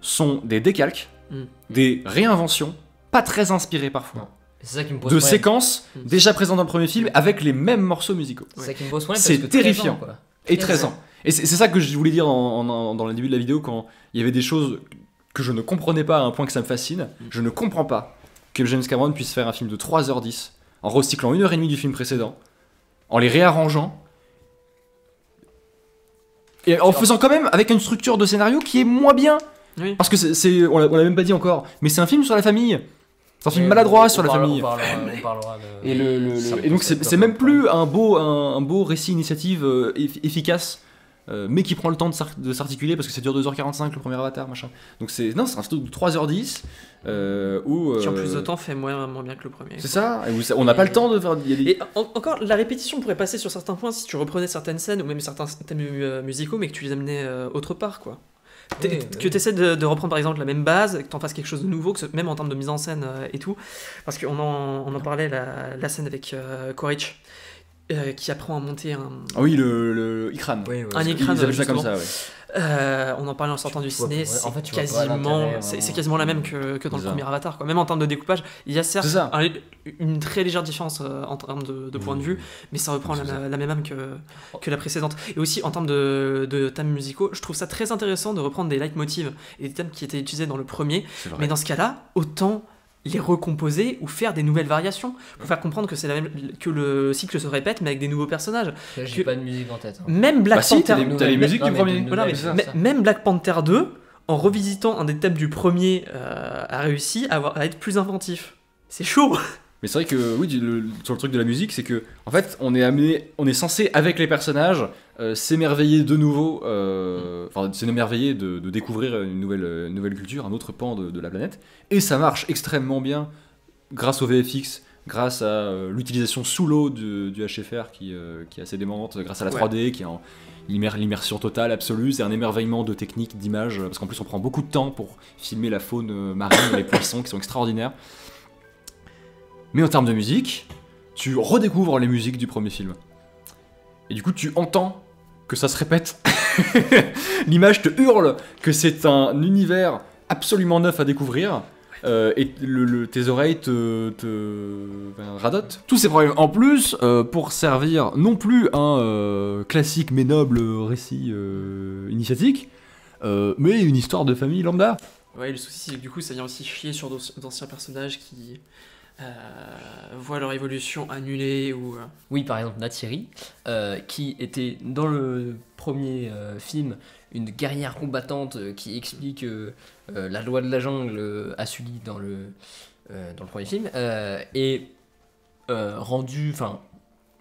C: sont des décalques,
A: Mm.
C: des réinventions, pas très inspirées parfois,
B: Non. C'est ça qui me pose
C: de
B: problème.
C: séquences
A: Mm.
C: déjà présentes dans le premier film avec les mêmes morceaux musicaux.
B: C'est ça qui me pose problème.
C: C'est
B: parce que 13
C: terrifiant.
B: ans, quoi.
C: Et
B: 13
C: 13 ans. Et c'est ça que je voulais dire dans le début de la vidéo, quand il y avait des choses que je ne comprenais pas à un point que ça me fascine. Je ne comprends pas que James Cameron puisse faire un film de 3h10 en recyclant 1h30 du film précédent, en les réarrangeant, et en faisant quand même avec une structure de scénario qui est moins bien.
A: Oui.
C: Parce que on l'a même pas dit encore, mais c'est un film sur la famille. C'est un film maladroit sur la famille.
B: On parlera de.
C: Et donc c'est même plus un beau récit initiative efficace, mais qui prend le temps de s'articuler parce que ça dure 2h45 le premier Avatar, machin. Donc c'est un truc de 3h10 où...
A: Qui en plus de temps fait moins bien que le premier.
C: C'est ça, et où on n'a pas le temps de faire... il y a des-
A: Et encore, la répétition pourrait passer sur certains points si tu reprenais certaines scènes ou même certains thèmes musicaux, mais que tu les amenais autre part, quoi. Que tu essaies de reprendre par exemple la même base, que tu en fasses quelque chose de nouveau, même en termes de mise en scène et tout. Parce qu'on en parlait, la scène avec Quaritch, qui apprend à monter un
C: Ah oui, le Ikran.
B: Oui, oui.
A: Un Ikran,
C: Ils appellent ça comme
A: justement.
C: ça, ouais.
A: on en parlait en sortant du
B: Tu vois
A: ciné,
B: pas- en fait, tu
A: c'est
B: vois pas
A: quasiment,
B: l'intérêt,
A: c'est
B: vraiment.
A: quasiment la même que dans le
C: C'est ça.
A: premier Avatar, quoi. Même en termes de découpage, il y a certes
C: C'est ça.
A: une très légère différence en termes de point de vue, mais ça reprend
C: C'est ça.
A: la même âme que la précédente. Et aussi en termes de thèmes musicaux, je trouve ça très intéressant de reprendre des leitmotivs et des thèmes qui étaient utilisés dans le premier,
C: C'est vrai.
A: mais dans ce cas-là, autant les recomposer ou faire des nouvelles variations pour faire comprendre que c'est la même, que le cycle se répète mais avec des nouveaux personnages.
B: Là, j'ai pas de musique en tête. hein.
A: Même Black
C: Bah si,
A: Panther,
C: t'as les musiques
B: Non,
C: du
B: mais
C: premier.
B: de-
A: voilà, mais
B: c'est ça,
A: mais-
B: ça.
A: même Black Panther 2, en revisitant un des thèmes du premier, a réussi à être plus inventif. C'est chaud.
C: Mais c'est vrai que oui, sur le truc de la musique, c'est que en fait, on est censé avec les personnages s'émerveiller de nouveau, enfin s'émerveiller de découvrir une nouvelle culture, un autre pan de la planète, et ça marche extrêmement bien grâce au VFX, grâce à l'utilisation sous l'eau du HFR qui est assez démente, grâce à la 3D qui est en l'immersion totale absolue, c'est un émerveillement de technique, d'image, parce qu'en plus on prend beaucoup de temps pour filmer la faune marine, les poissons qui sont extraordinaires. Mais en termes de musique, tu redécouvres les musiques du premier film. Et du coup, tu entends que ça se répète. L'image te hurle que c'est un univers absolument neuf à découvrir. Et tes oreilles radotent. Tous ces problèmes en plus pour servir non plus un classique mais noble récit initiatique, mais une histoire de famille lambda.
A: Ouais, le souci, c'est que du coup, ça vient aussi chier sur d'anciens personnages qui voient leur évolution annulée ou.
B: Oui, par exemple, Natsiri, qui était dans le premier film une guerrière combattante qui explique la loi de la jungle à Sully dans le premier film, est rendue,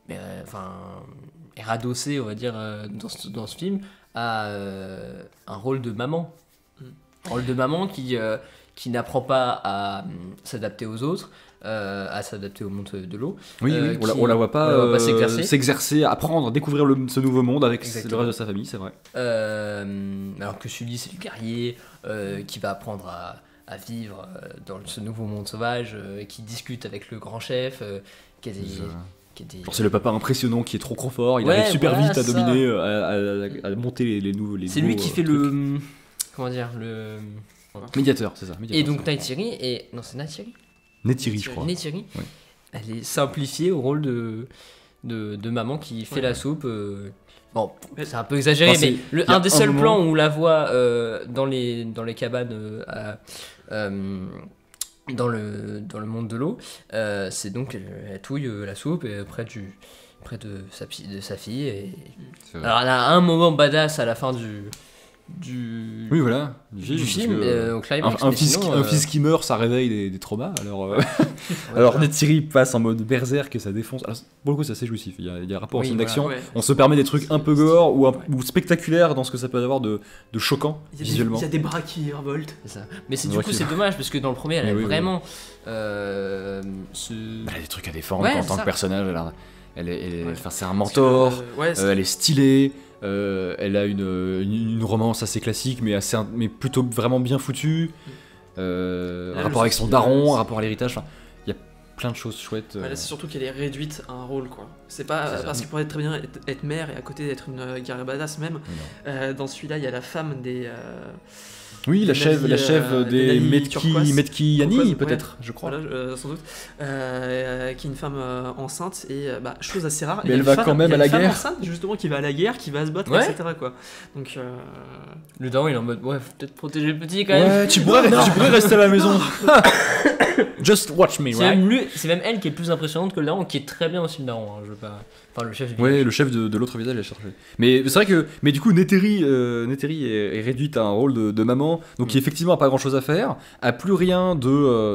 B: est radossée, on va dire, dans ce film, à un rôle de maman. Un rôle de maman qui n'apprend pas à s'adapter aux autres, à s'adapter au monde de l'eau.
C: Oui, on la voit pas, s'exercer, apprendre, découvrir ce nouveau monde avec le reste de sa famille, c'est vrai.
B: Alors que Sully, c'est le guerrier qui va apprendre à vivre dans ce nouveau monde sauvage, qui discute avec le grand chef, qui
C: Genre c'est le papa impressionnant qui est trop fort, il
B: Ouais,
C: arrive super
B: voilà,
C: vite à
B: ça.
C: dominer, à monter les nouveaux.
B: C'est lui qui fait le. Comment dire le.
C: Médiateur, c'est ça.
B: Et
C: Médiateur,
B: donc
C: c'est
B: Neytiri et. Non, c'est Neytiri
C: Neytiri, je crois.
B: Neytiri,
C: Ouais.
B: elle est simplifiée au rôle de maman qui fait
A: Ouais.
B: la soupe. Bon, c'est un peu exagéré,
C: Enfin,
B: mais
C: il y a
B: un des
C: un
B: seuls
C: moment-
B: plans où on la voit dans les cabanes dans le monde de l'eau, c'est donc elle touille la soupe près de sa fille. Et...
C: C'est vrai.
B: Alors elle a un moment badass à la fin du
C: Oui, voilà.
B: du
C: parce
B: film,
C: que,
B: au climax.
C: un
B: mais
C: fils,
B: sinon,
C: un fils qui meurt, ça réveille des traumas. Alors Neytiri passe en mode berserk et ça défonce. Alors, pour le coup, c'est assez jouissif. Il y a un rapport
B: Oui,
C: au film
B: voilà.
C: d'action.
A: Ouais.
C: On se permet des trucs un peu gore ou spectaculaires dans ce que ça peut avoir de choquant
A: Il y
C: visuellement.
A: a des bras qui revoltent.
B: C'est ça. Mais c'est
C: On
B: du
C: voit
B: coup
C: qu'il-
B: c'est dommage parce que dans le premier elle
C: Mais
B: a
C: oui, oui.
B: vraiment
C: Bah, elle a des trucs à défendre
B: Ouais,
C: en
B: c'est
C: tant
B: ça.
C: que personnage.
A: Ouais.
C: Enfin, c'est un mentor.
A: Ouais,
C: Elle est stylée. Elle a une romance assez classique, mais plutôt vraiment bien foutue. Un
A: le
C: rapport avec son
A: souci,
C: daron,
A: c'est-
C: un rapport à l'héritage. Enfin, il y a plein de choses chouettes.
A: Ouais, là, c'est surtout qu'elle est réduite à un rôle, quoi. C'est pas
C: C'est ça.
A: parce qu'elle pourrait très bien être mère et à côté d'être une guerrière badass même.
C: Non.
A: Dans celui-là, il y a la femme des.
C: Oui, la
A: des
C: chef,
A: navires,
C: la chef
A: des
C: des
A: navires turquoises.
C: Metki Yani,
A: Turquoises,
C: peut-être, je crois.
A: Voilà, sans doute. Qui est une femme enceinte et chose assez rare.
C: Mais
A: il y a
C: elle
A: une
C: va
A: femme-
C: quand même
A: il y a
C: à la
A: une femme
C: guerre.
A: enceinte justement qui va à la guerre, qui va se battre,
B: Ouais.
A: etc. Quoi. Donc.
B: le daron il est en mode ouais faut peut-être protéger le petit quand même.
C: Ouais, tu pourrais rester à la maison. Just watch me,
B: C'est
C: right?
B: même, c'est même elle qui est plus impressionnante que le daron, qui est très bien aussi le daron. Hein, je veux pas... Enfin, le chef du
C: Ouais,
B: village.
C: le chef de l'autre visage, il a cherché. Mais c'est vrai que, mais du coup, Neytiri est réduite à un rôle de maman, donc qui effectivement a pas grand chose à faire, a plus rien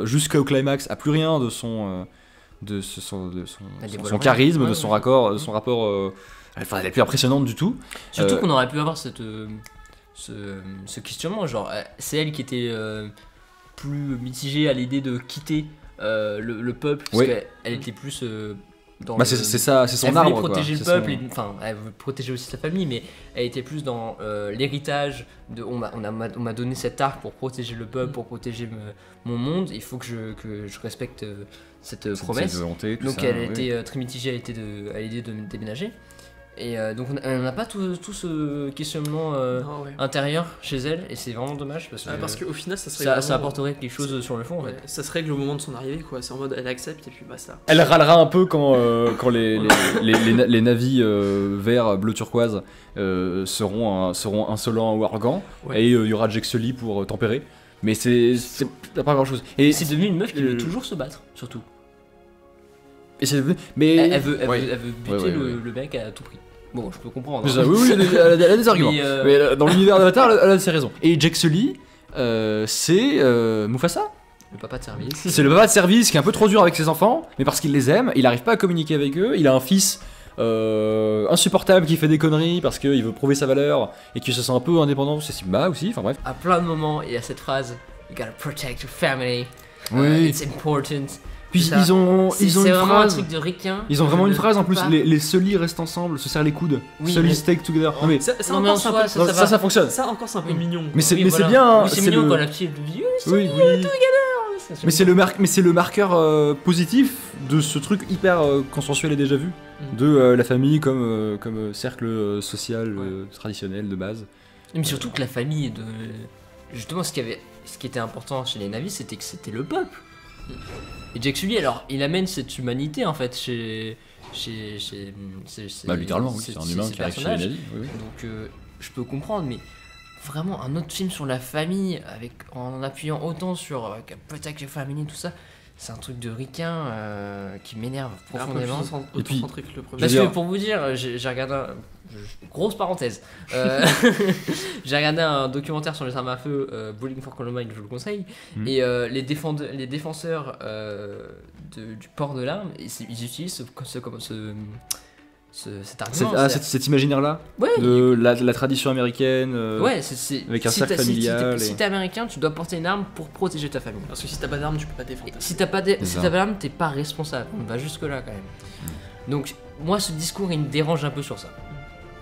C: jusqu'au climax, a plus rien de son
B: dévoile
C: charisme,
B: rien.
C: de
B: Ouais,
C: son
B: ouais.
C: raccord, son rapport. Enfin, elle est plus impressionnante du tout.
B: Surtout qu'on aurait pu avoir ce questionnement, genre c'est elle qui était plus mitigée à l'idée de quitter le peuple, parce
C: Oui.
B: qu'elle était plus dans
C: Bah,
B: le-
C: c'est ça, c'est son
B: elle
C: arbre.
B: voulait
C: quoi.
B: protéger
C: C'est
B: le peuple,
C: son-
B: enfin elle veut protéger aussi sa famille, mais elle était plus dans l'héritage de on m'a donné cet arc pour protéger le peuple, pour protéger mon monde, il faut que je respecte cette promesse.
C: Cette volonté, tout
B: Donc
C: ça,
B: elle
C: oui.
B: était très mitigée à l'idée de déménager. Et donc on n'a pas tout ce questionnement
A: non, ouais.
B: intérieur chez elle, et c'est vraiment dommage parce que,
A: Parce qu'au final, ça serait.
B: ça
A: vraiment-
B: apporterait quelque chose sur le fond en
A: Ouais,
B: fait.
A: ça se règle au moment de son arrivée, quoi. C'est en mode elle accepte et puis basta.
C: Elle râlera un peu quand les navis verts, bleu turquoise seront insolents ou arrogants,
A: Ouais.
C: et il y aura Jack Sully pour tempérer. Mais c'est pas grand chose. Et
B: C'est devenu une meuf qui
C: Euh,
B: veut toujours se battre, surtout.
C: mais
B: Elle veut
C: ouais.
B: buter
C: Ouais,
B: le mec à tout prix. Bon, je peux comprendre.
C: C'est ça, oui, elle a des arguments.
B: Mais,
C: Mais dans l'univers d'Avatar, elle a ses raisons. Et Jack Sully, c'est Mufasa.
B: le papa de service.
C: C'est le papa de service qui est un peu trop dur avec ses enfants, mais parce qu'il les aime, il n'arrive pas à communiquer avec eux. Il a un fils insupportable qui fait des conneries parce qu'il veut prouver sa valeur et qui se sent un peu indépendant. C'est Simba aussi, enfin bref.
B: À plein de moments, il y a cette phrase You gotta protect your family.
C: Oui.
B: It's important.
C: Puis
B: Ça,
C: ils ont
B: C'est
C: une
B: vraiment un
C: phrase.
B: truc de ricain.
C: Ils ont vraiment
B: Je
C: une
B: ne
C: phrase en
B: peux
C: plus.
B: pas.
C: Les Sully restent ensemble, se serrent les coudes.
B: Oui,
C: Sully
B: mais-
C: stay together. Non mais
A: Ça,
B: Non, mais en
A: encore, c'est un
B: soi,
A: peu-
B: ça va.
C: ça fonctionne.
A: Ça encore, c'est un peu
B: Oui.
A: mignon.
C: Mais c'est
B: Oui,
C: mais
B: voilà.
C: c'est bien.
B: Oui, c'est
C: c'est
B: mignon
C: le-
B: quand la fille lui dit
C: Oui. Mais c'est le marqueur positif de ce truc hyper consensuel et déjà vu de la famille comme cercle social traditionnel de base.
B: Mais surtout que la famille de. Justement, ce qui était important chez les Navis, c'était que c'était le peuple. Et Jack Sully, alors, il amène cette humanité en fait chez.
C: Bah littéralement, oui, c'est un humain qui arrive chez les
B: personnages.
C: nazis. Oui, oui.
B: Donc, je peux comprendre, mais vraiment, un autre film sur la famille, en appuyant autant sur Protect Your Family, tout ça, c'est un truc de ricain qui m'énerve
A: Un peu
B: profondément.
A: plus
C: Et puis,
A: auto-centré que le premier.
B: Parce
C: Je veux
B: que
C: dire-
B: pour vous dire, j'ai regardé grosse parenthèse. J'ai regardé un documentaire sur les armes à feu, Bowling for Columbine, je vous le conseille.
C: Mm.
B: Et les défenseur du port de l'arme, ils utilisent cet argument.
C: Cet imaginaire-là
B: Ouais,
C: de la tradition américaine.
B: ouais,
C: avec un
B: si
C: cercle
B: t'as-
C: familial
B: Si
C: et-
B: t'es américain, tu dois porter une arme pour protéger ta famille.
A: Parce que si t'as pas d'arme, tu peux pas défendre.
B: Et
A: ta
B: si
A: famille.
C: C'est
B: si
C: ça.
B: t'as pas d'arme, t'es pas responsable. On va jusque là quand même. Donc moi, ce discours, il me dérange un peu sur ça.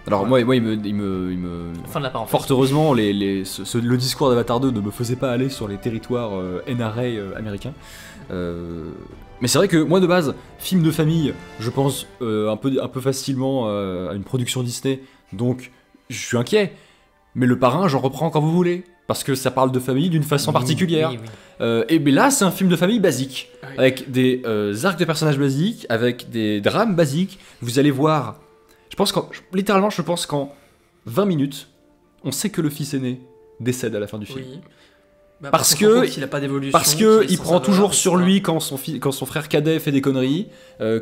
C: Alors
A: Ouais.
C: moi il me...
B: Fin de la parenthèse.
C: Fort heureusement, le discours d'Avatar 2 ne me faisait pas aller sur les territoires NRA américains. Mais c'est vrai que moi de base, film de famille, je pense un peu facilement à une production Disney, donc je suis inquiet. Mais Le Parrain, j'en reprends quand vous voulez, parce que ça parle de famille d'une façon particulière.
B: Oui, oui.
C: Et ben là, c'est un film de famille basique,
A: Oui.
C: avec des arcs de personnages basiques, avec des drames basiques. Vous allez voir, littéralement, je pense qu'en 20 minutes, on sait que le fils aîné décède à la fin du film.
A: Oui. Bah,
C: Parce
A: on se rend
C: que-
A: compte qu'il a pas d'évolution.
C: Parce
A: qu'il
C: que
A: est
C: il
A: sans
C: prend
A: savoir,
C: toujours sur
A: etc.
C: lui quand son frère cadet fait des conneries,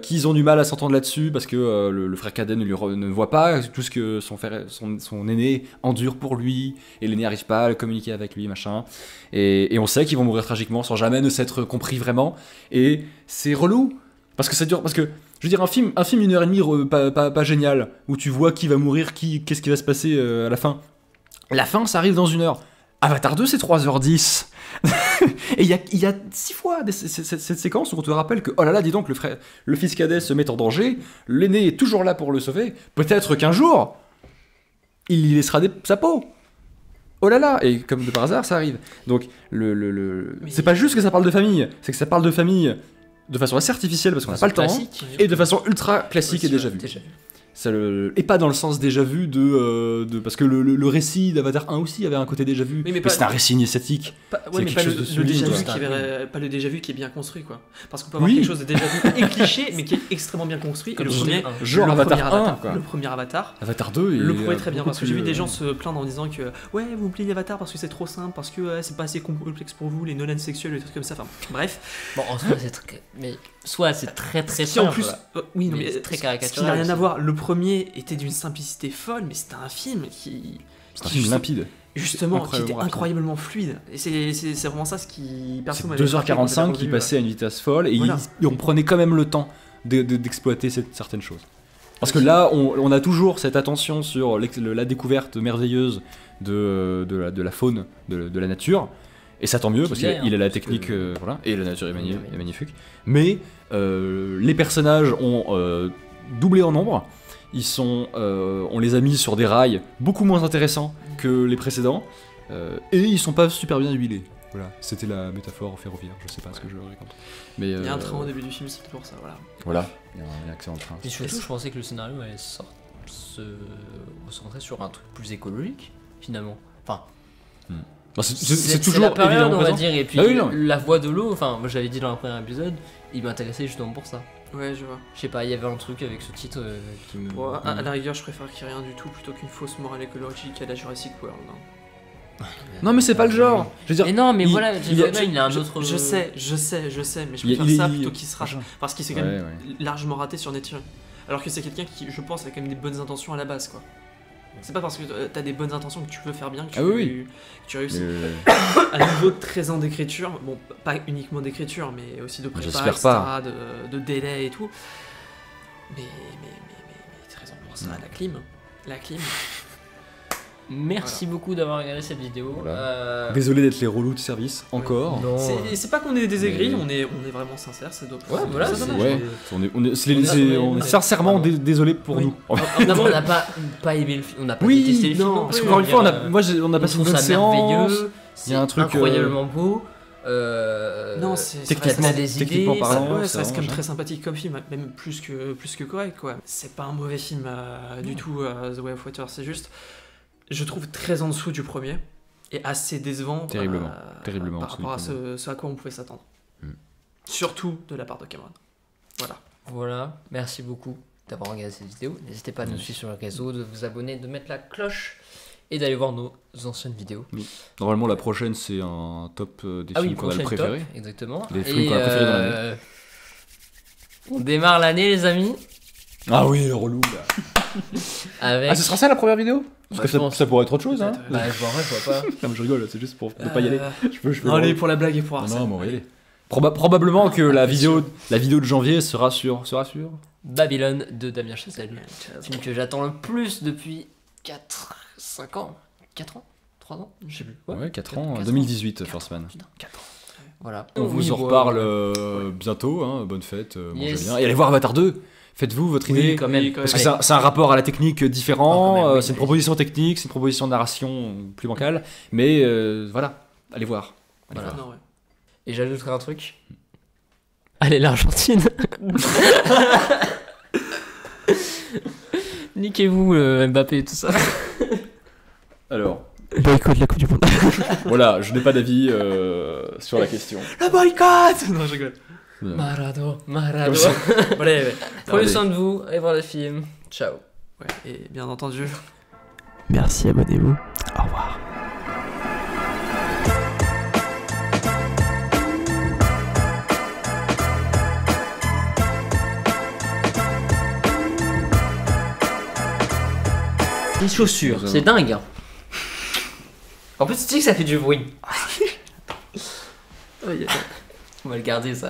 C: qu'ils ont du mal à s'entendre là-dessus parce que le frère cadet ne voit pas tout ce que son aîné endure pour lui, et l'aîné n'arrive pas à communiquer avec lui, machin. Et on sait qu'ils vont mourir tragiquement sans jamais ne s'être compris vraiment. Et c'est relou parce que ça dure. Parce que je veux dire, un film 1h30 pas génial où tu vois qui va mourir, qu'est-ce qui va se passer à la fin. La fin, ça arrive dans 1 heure. Avatar 2, c'est 3h10. Et il y a 6 fois cette séquence où on te rappelle que, oh là là, dis donc, le fils cadet se met en danger, l'aîné est toujours là pour le sauver, peut-être qu'un jour, il y laissera sa peau. Oh là là, et comme de par hasard, ça arrive. Donc,
A: Mais-
C: c'est pas juste que ça parle de famille, c'est que ça parle de famille de façon assez artificielle parce qu'on n'a pas le temps,
B: Classique.
C: et de façon ultra classique et
A: Aussi,
C: déjà
A: ouais,
C: vue. Et pas dans le sens déjà vu parce que le récit d'Avatar 1 aussi avait un côté déjà vu,
A: Oui, mais
C: mais
A: pas-
C: c'est un récit initiatique.
A: Ouais,
C: C'est
A: mais
C: quelque
A: pas
C: chose de
A: le
C: sublime,
A: déjà
C: quoi.
A: vu pas le déjà vu qui est bien construit, quoi. Parce qu'on peut avoir
C: Oui.
A: quelque chose de déjà vu et cliché, mais qui est extrêmement bien construit.
B: Comme
A: Et le
B: le
A: premier,
B: premier,
C: genre
A: le
C: Avatar
A: premier
C: 1, quoi.
A: Le premier Avatar.
C: Avatar 2
A: Le
C: est,
A: premier est très bien
C: beaucoup
A: parce que j'ai vu
C: plus,
A: des gens se plaindre en disant que ouais, vous oubliez Avatar parce que c'est trop simple, parce que c'est pas assez complexe pour vous, les nonnes sexuelles, les trucs comme ça. Enfin, bref.
B: Bon, en soi, c'est très. Mais soit c'est très très
A: Qui en
B: simple.
A: plus, oui, non,
B: Mais
A: mais
B: c'est très
A: ce qui
B: caricatural
A: n'a rien
B: aussi.
A: à voir. Le premier était d'une simplicité folle, mais c'était un film qui
C: C'est un film limpide.
A: justement qui était
C: Incroyablement rapide.
A: incroyablement fluide. Et c'est vraiment ça ce qui perso
C: C'est
A: m'avait frappé quand je
C: 2h45
A: l'avais
C: qui
A: revu,
C: passait à une vitesse folle et
A: Voilà.
C: on prenait quand même le temps d'exploiter certaines choses. Parce que là, on a toujours cette attention sur la découverte merveilleuse de la faune, de la nature. Et ça tant mieux, parce
B: Qu'il y a,
C: qu'il a la
B: parce
C: technique,
B: que-
C: voilà, et la nature est
B: Oui.
C: magnifique. Mais les personnages ont doublé en nombre. On les a mis sur des rails beaucoup moins intéressants que les précédents. Et ils sont pas super bien huilés. Voilà, c'était la métaphore ferroviaire, je sais pas ce que je raconte. Mais,
A: Il y a un train au début du film, c'était pour ça, voilà.
C: Voilà, il y a un accès en train.
B: Et surtout, je pensais que le scénario allait se recentrer sur un truc plus écologique, finalement. Enfin,
C: Bah, c'est
B: la
C: toujours
B: période,
C: évidemment
B: on va
C: présent.
B: dire, et puis
C: Ah oui, non.
B: la voix de l'eau, enfin, moi j'avais dit dans le premier épisode, il m'intéressait justement pour ça.
A: Ouais, je vois.
B: Je sais pas, il y avait un truc avec ce titre qui me.
A: Bon, à la rigueur, je préfère qu'il y ait rien du tout plutôt qu'une fausse morale écologique à la Jurassic World. hein.
C: Non, mais c'est pas le genre. Je veux dire,
B: Mais non, mais
C: il-
B: voilà,
C: il y a-
B: il a un autre.
A: Je sais, mais je
C: il-
A: préfère
C: il-
A: ça
C: il-
A: plutôt qu'il se rate.
C: machin.
A: Parce qu'il s'est quand
C: Ouais,
A: même
C: ouais.
A: largement raté sur Nature. Alors que c'est quelqu'un qui, je pense, a quand même des bonnes intentions à la base, quoi. C'est pas parce que t'as des bonnes intentions que tu veux faire bien que tu,
C: Ah oui,
A: que tu réussis.
C: Mais,
A: À niveau de 13 ans d'écriture, bon, pas uniquement d'écriture, mais aussi de prépa,
C: J'espère
A: etc.,
C: pas.
A: de délai et tout. Mais 13 ans pour ça, la clim. La clim.
B: Merci beaucoup d'avoir regardé cette vidéo.
C: Voilà. Désolé d'être les relous de service, encore.
B: Non.
A: C'est pas qu'on est des aigris,
C: Mais-
A: on est vraiment sincère, ça doit
B: Ouais, voilà,
A: ça
B: c'est-
A: dommage.
C: Ouais, on est
B: Ouais.
C: sincèrement désolé pour
A: Oui.
C: nous.
B: D'abord, on n'a pas aimé le film, on n'a pas
C: Oui,
B: détesté le film.
A: non,
B: non
C: Parce
B: plus,
C: qu'encore une
B: je
C: fois,
B: veux dire,
C: on a passé une
B: trouve
C: bonne
B: ça
C: séance.
B: merveilleux,
C: Il y a un truc,
B: incroyablement beau.
A: Non, c'est
C: techniquement,
B: ça a des
C: techniquement
B: idées,
C: parlant,
A: ouais,
C: c'est
A: ça reste quand même
C: vraiment
A: très sympathique comme film, même plus que correct, quoi. C'est pas un mauvais film du tout, The Way of Water, c'est juste, je trouve très en dessous du premier et assez décevant
C: Terriblement en
A: par
C: dessous
A: rapport à
C: du
A: ce à quoi on pouvait s'attendre.
C: Mm.
A: Surtout de la part de Cameron. Voilà.
B: Voilà, merci beaucoup d'avoir regardé cette vidéo. N'hésitez pas à nous suivre sur les réseaux, de vous abonner, de mettre la cloche et d'aller voir nos anciennes vidéos.
C: Normalement, la prochaine, c'est un top des
B: Ah oui,
C: films qu'on a le
B: prochaine
C: préféré.
B: top, exactement.
C: Les films qu'on a préférés dans l'année.
B: On démarre l'année, les amis,
C: Ah oui, le relou là.
B: avec.
C: Ah, ce sera ça la première vidéo Parce
B: Bah,
C: que
B: je pense.
C: ça pourrait être autre chose, hein.
A: Peut-être,
B: Bah, je vois pas.
C: Non, mais je rigole, c'est juste pour ne pas y aller. Je peux
A: Non, allez, pour la blague et pour
C: Non,
A: Arsène.
C: non, mais on va y aller. Probablement que la vidéo de janvier sera sur.
B: Babylone de Damien Chazelle. Film que j'attends le plus depuis 5 ans. 4 ans 3 ans Je sais plus.
C: Ouais, 4
B: 4
C: ans,
B: ans.
C: 2018,
B: 4
C: First Man.
B: Putain, 4 ans. Voilà.
C: On vous
B: y
C: en
B: voit,
C: reparle bientôt, hein, bonne fête, mangez
B: Yes.
C: bien. Et allez voir Avatar 2 Faites-vous votre
B: Oui,
C: idée.
B: quand même.
C: Parce que
B: Allez.
C: c'est un rapport à la technique différent,
B: Ah, quand même, oui,
C: c'est une
B: oui.
C: proposition technique, c'est une proposition de narration plus bancale, mais voilà, allez voir. Allez
B: Voilà.
C: voir.
A: Non, ouais.
B: Et j'ajouterai un truc. Allez, l'Argentine. Niquez-vous, Mbappé et tout ça.
C: Alors,
B: Boycott la Coupe du Monde.
C: voilà, je n'ai pas d'avis sur la question.
A: La boycott. Non, je rigole.
B: Marado.
C: Comme ça.
A: Allez, ouais.
B: Prenez
C: Allez.
B: soin de vous, allez voir le film. Ciao.
A: Ouais, et bien entendu.
B: Merci, abonnez-vous. Au revoir. Les chaussures, c'est dingue. Hein. En plus, tu sais que ça fait du bruit.
A: Oh, yeah.
B: On va le garder ça.